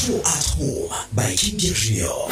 Show at Home by King Junior.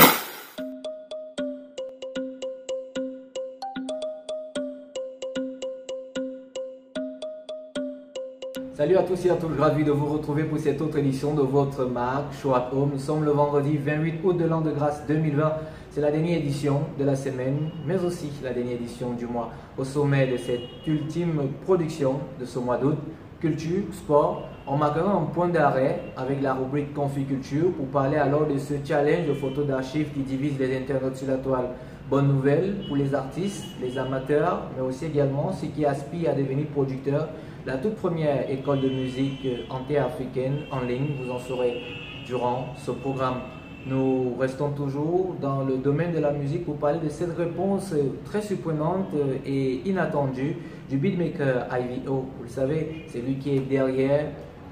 Salut à tous et à toutes, ravi de vous retrouver pour cette autre édition de votre marque Show at Home. Nous sommes le vendredi 28 août de l'an de grâce 2020. C'est la dernière édition de la semaine, mais aussi la dernière édition du mois. Au sommet de cette ultime production de ce mois d'août, culture, sport, on marquera un point d'arrêt avec la rubrique Conficulture pour parler alors de ce challenge de photos d'archives qui divise les internautes sur la toile. Bonne nouvelle pour les artistes, les amateurs, mais aussi également ceux qui aspirent à devenir producteurs. La toute première école de musique anti-africaine en ligne, vous en saurez durant ce programme. Nous restons toujours dans le domaine de la musique pour parler de cette réponse très surprenante et inattendue du beatmaker IVO. Vous le savez, c'est lui qui est derrière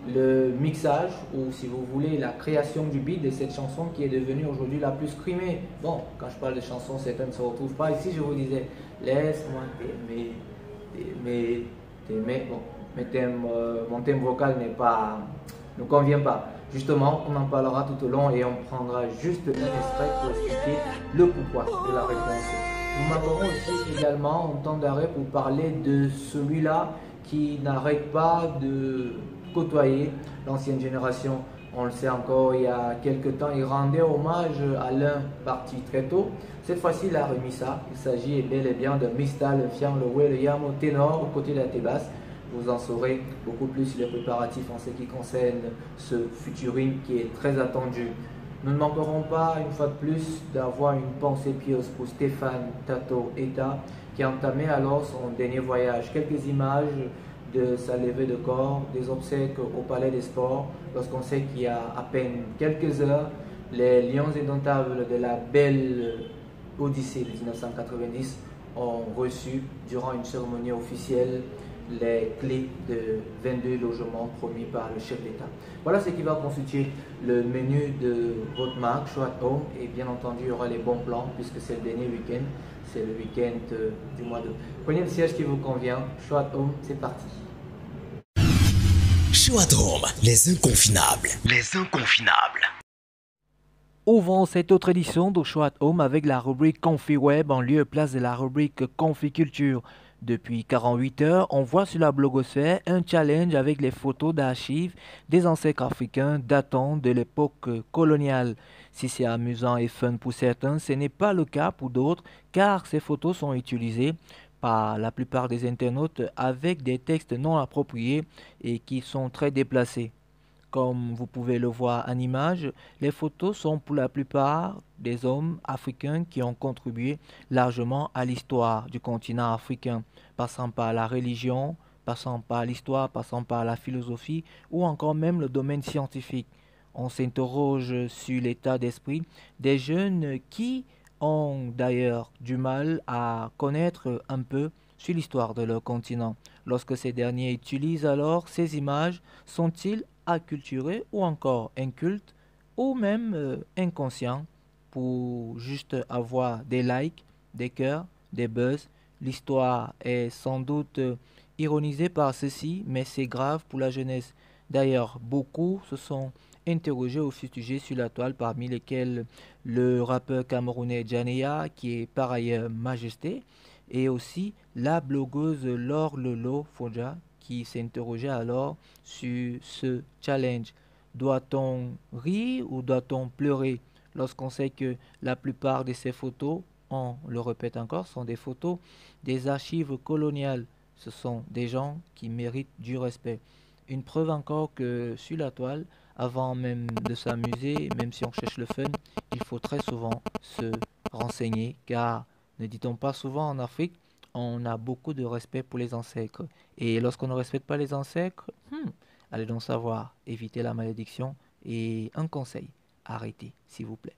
le mixage ou, si vous voulez, la création du beat de cette chanson qui est devenue aujourd'hui la plus streamée. Bon, quand je parle de chanson, certains ne se retrouvent pas. Ici, je vous disais, laisse-moi t'aimer, t'aimer, t'aimer. Bon, mon thème vocal ne convient pas. Justement, on en parlera tout au long et on prendra juste un extrait pour expliquer le pourquoi de la réponse. Nous marquerons aussi également un temps d'arrêt pour parler de celui-là qui n'arrête pas de côtoyer l'ancienne génération. On le sait encore, il y a quelques temps, il rendait hommage à l'un parti très tôt. Cette fois-ci, il a remis ça. Il s'agit bel et bien de Mistal, le Fian, le Way, le Yamo, ténor, aux côtés de la T-Bass. Vous en saurez beaucoup plus sur les préparatifs en ce qui concerne ce featuring qui est très attendu. Nous ne manquerons pas, une fois de plus, d'avoir une pensée pieuse pour Stéphane Tato Eta qui a entamé alors son dernier voyage. Quelques images de sa levée de corps, des obsèques au Palais des Sports, lorsqu'on sait qu'il y a à peine quelques heures, les Lions indomptables de la belle Odyssée de 1990 ont reçu, durant une cérémonie officielle, les clés de 22 logements promis par le chef d'État. Voilà ce qui va constituer le menu de votre marque Show at Home, et bien entendu il y aura les bons plans puisque c'est le dernier week-end, c'est le week-end du mois d'août. Prenez le siège qui vous convient, Show at Home, c'est parti. Show at Home, les inconfinables. Les inconfinables. Ouvrons cette autre édition de Show at Home avec la rubrique Confi Web en lieu et place de la rubrique Conficulture. Depuis 48 heures, on voit sur la blogosphère un challenge avec les photos d'archives des ancêtres africains datant de l'époque coloniale. Si c'est amusant et fun pour certains, ce n'est pas le cas pour d'autres car ces photos sont utilisées par la plupart des internautes avec des textes non appropriés et qui sont très déplacés. Comme vous pouvez le voir en image, les photos sont pour la plupart des hommes africains qui ont contribué largement à l'histoire du continent africain, passant par la religion, passant par l'histoire, passant par la philosophie ou encore même le domaine scientifique. On s'interroge sur l'état d'esprit des jeunes qui ont d'ailleurs du mal à connaître un peu sur l'histoire de leur continent. Lorsque ces derniers utilisent alors ces images, sont-ils acculturés ou encore incultes ou même inconscients pour juste avoir des likes, des cœurs, des buzz. L'histoire est sans doute ironisée par ceci, mais c'est grave pour la jeunesse. D'ailleurs, beaucoup se sont interrogés au sujet sur la toile, parmi lesquels le rappeur camerounais Janeya, qui est par ailleurs Majesté, et aussi la blogueuse Laure Lolo Foja, qui s'interrogeait alors sur ce challenge. Doit-on rire ou doit-on pleurer lorsqu'on sait que la plupart de ces photos, on le répète encore, sont des photos des archives coloniales. Ce sont des gens qui méritent du respect. Une preuve encore que sur la toile, avant même de s'amuser, même si on cherche le fun, il faut très souvent se renseigner, car ne dit-on pas souvent en Afrique, on a beaucoup de respect pour les ancêtres. Et lorsqu'on ne respecte pas les ancêtres, allez donc savoir, éviter la malédiction. Et un conseil, arrêtez, s'il vous plaît.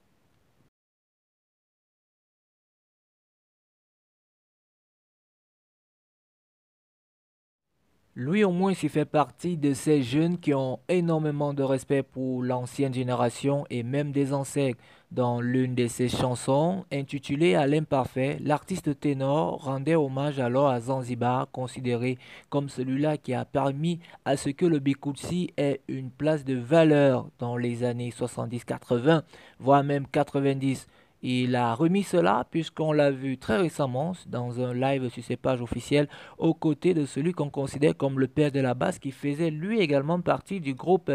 Lui au moins il fait partie de ces jeunes qui ont énormément de respect pour l'ancienne génération et même des ancêtres. Dans l'une de ses chansons intitulée À l'imparfait, l'artiste ténor rendait hommage alors à Zanzibar, considéré comme celui-là qui a permis à ce que le Bikutsi ait une place de valeur dans les années 70-80, voire même 90. Il a remis cela puisqu'on l'a vu très récemment dans un live sur ses pages officielles aux côtés de celui qu'on considère comme le père de la basse qui faisait lui également partie du groupe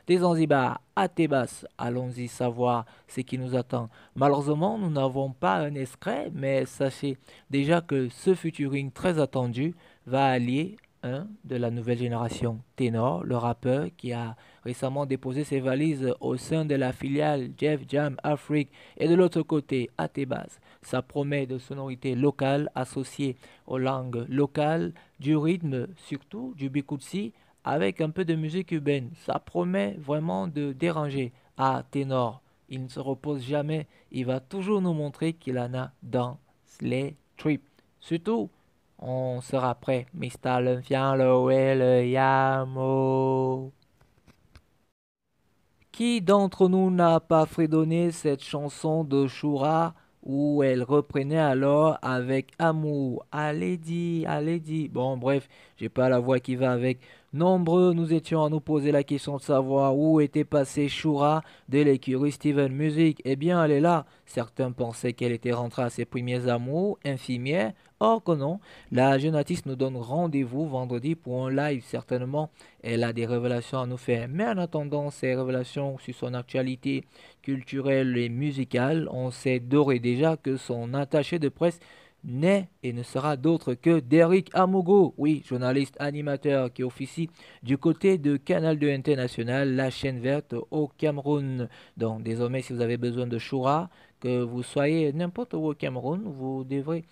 des Zanzibar, Atebas. Allons-y savoir ce qui nous attend. Malheureusement, nous n'avons pas un extrait, mais sachez déjà que ce featuring très attendu va allier un de la nouvelle génération, Ténor, le rappeur qui a récemment déposé ses valises au sein de la filiale Def Jam Afrique, et de l'autre côté, Atebas. Ça promet de sonorités locales associées aux langues locales, du rythme, surtout du Bikutsi, avec un peu de musique urbaine. Ça promet vraiment de déranger à Ténor. Il ne se repose jamais, il va toujours nous montrer qu'il en a dans les tripes. Surtout, on sera prêt. Mr. L'Infiant, le Yamo. Qui d'entre nous n'a pas fredonné cette chanson de Shura où elle reprenait alors avec amour? Allez dit. Bon, bref, j'ai pas la voix qui va avec. Nombreux nous étions à nous poser la question de savoir où était passée Shura de l'écurie Steven Music. Eh bien, elle est là. Certains pensaient qu'elle était rentrée à ses premiers amours, infirmière. Or que non, la jeune artiste nous donne rendez-vous vendredi pour un live. Certainement, elle a des révélations à nous faire. Mais en attendant ces révélations sur son actualité culturelle et musicale, on sait d'ores et déjà que son attaché de presse n'est et ne sera d'autre que Derrick Amogo, oui, journaliste animateur qui officie du côté de Canal 2 International, la chaîne verte au Cameroun. Donc désormais, si vous avez besoin de Shura, que vous soyez n'importe où au Cameroun, vous devrez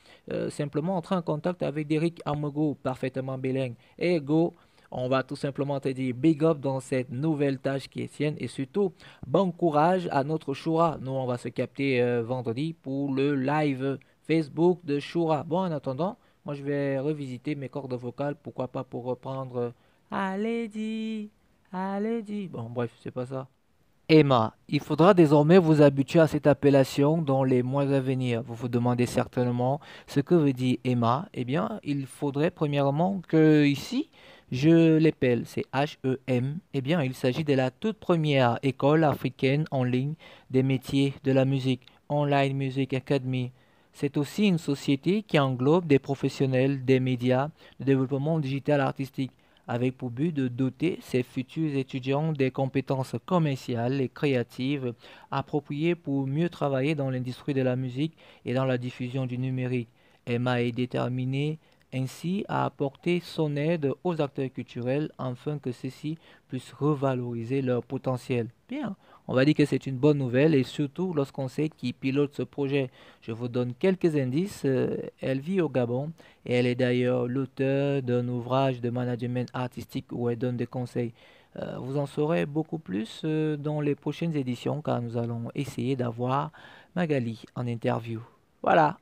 simplement entrer en contact avec Derrick Amogo, parfaitement bilingue. Et go, on va tout simplement te dire big up dans cette nouvelle tâche qui est tienne et surtout bon courage à notre Shura. Nous, on va se capter vendredi pour le live Facebook de Shura. Bon, en attendant, moi je vais revisiter mes cordes vocales, pourquoi pas pour reprendre allez dit. Bon, bref, c'est pas ça. Emma, il faudra désormais vous habituer à cette appellation dans les mois à venir. Vous vous demandez certainement ce que veut dire Emma. Eh bien, il faudrait premièrement que ici, je l'appelle, c'est H-E-M. Eh bien, il s'agit de la toute première école africaine en ligne des métiers de la musique, Online Music Academy. C'est aussi une société qui englobe des professionnels des médias, de développement digital artistique, avec pour but de doter ses futurs étudiants des compétences commerciales et créatives appropriées pour mieux travailler dans l'industrie de la musique et dans la diffusion du numérique. Emma est déterminée ainsi à apporter son aide aux acteurs culturels afin que ceux-ci puissent revaloriser leur potentiel. Bien, on va dire que c'est une bonne nouvelle et surtout lorsqu'on sait qui pilote ce projet. Je vous donne quelques indices. Elle vit au Gabon et elle est d'ailleurs l'auteur d'un ouvrage de management artistique où elle donne des conseils. Vous en saurez beaucoup plus dans les prochaines éditions car nous allons essayer d'avoir Magali en interview. Voilà,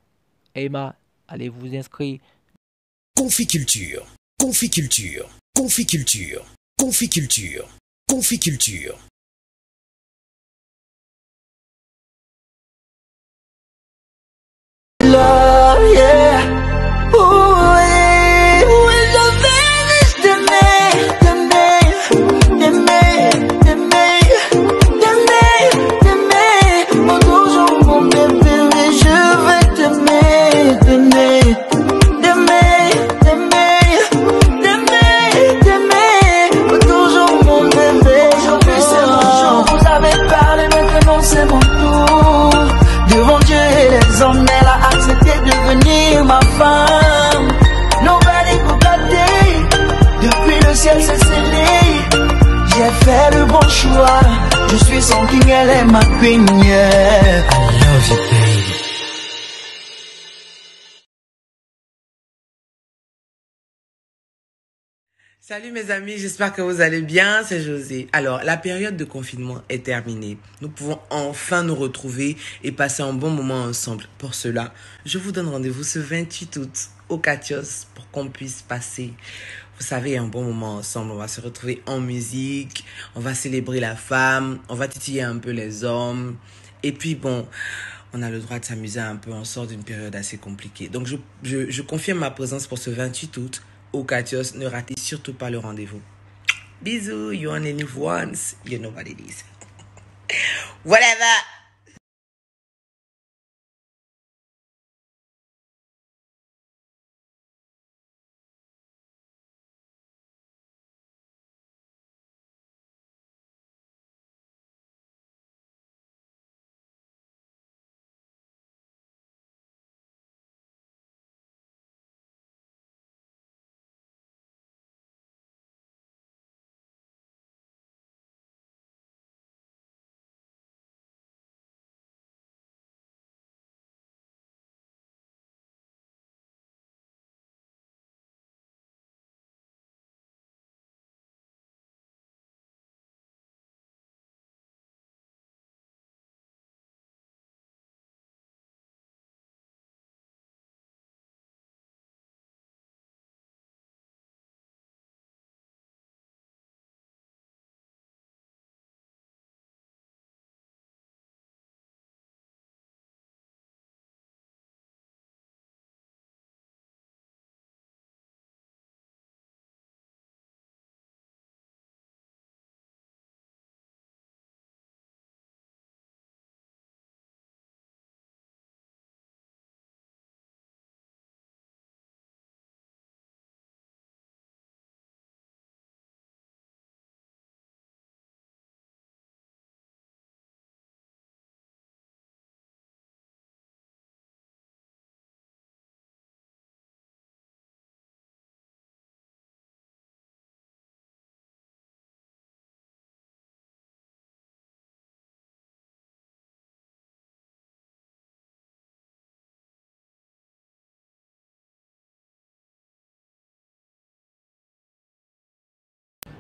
Emma, allez vous inscrire. Conficulture, conficulture, conficulture, conficulture, conficulture. Love, yeah. Ooh, yeah. When the vanished, oh, toujours mon bébé, mais je vais t'aimer, oh, toujours mon bébé. Aujourd'hui c'est mon jour, vous avez parlé, maintenant c'est mon tour. Devant Dieu et les hommes, elle a accepté de devenir ma femme. Nobody could got depuis le ciel s'est scellé. J'ai fait le bon choix. Je suis son king, elle est ma queen, yeah. I love you, baby. Salut mes amis, j'espère que vous allez bien, c'est José. Alors, la période de confinement est terminée. Nous pouvons enfin nous retrouver et passer un bon moment ensemble. Pour cela, je vous donne rendez-vous ce 28 août au Catios pour qu'on puisse passer, vous savez, un bon moment ensemble. On va se retrouver en musique, on va célébrer la femme, on va titiller un peu les hommes. Et puis bon, on a le droit de s'amuser un peu, on sort d'une période assez compliquée. Donc je confirme ma présence pour ce 28 août au Katios. Ne ratez surtout pas le rendez-vous. Bisous, you only live once, you know what it is. Whatever.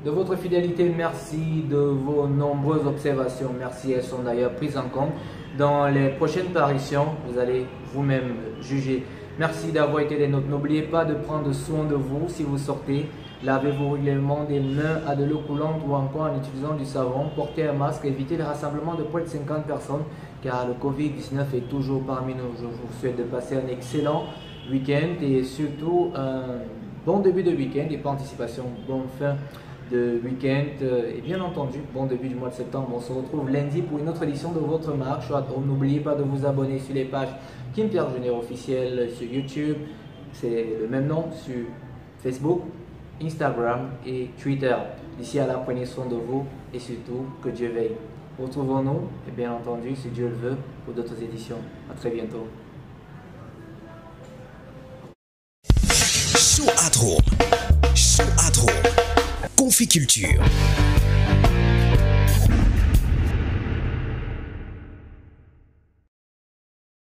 De votre fidélité, merci de vos nombreuses observations. Merci, elles sont d'ailleurs prises en compte. Dans les prochaines parutions, vous allez vous-même juger. Merci d'avoir été des nôtres. N'oubliez pas de prendre soin de vous si vous sortez. Lavez-vous régulièrement des mains à de l'eau coulante ou encore en utilisant du savon. Portez un masque, évitez les rassemblements de près de 50 personnes car le Covid-19 est toujours parmi nous. Je vous souhaite de passer un excellent week-end et surtout un bon début de week-end et par anticipation, bonne fin de week-end et bien entendu bon début du mois de septembre. On se retrouve lundi pour une autre édition de votre marque Choix Home. N'oubliez pas de vous abonner sur les pages Kim Pierre Junior officiel sur YouTube, c'est le même nom, sur Facebook, Instagram et Twitter. D'ici à là, prenez soin de vous et surtout que Dieu veille. Retrouvons-nous et bien entendu si Dieu le veut pour d'autres éditions. À très bientôt. Show at Home. Show at Home. Conficulture.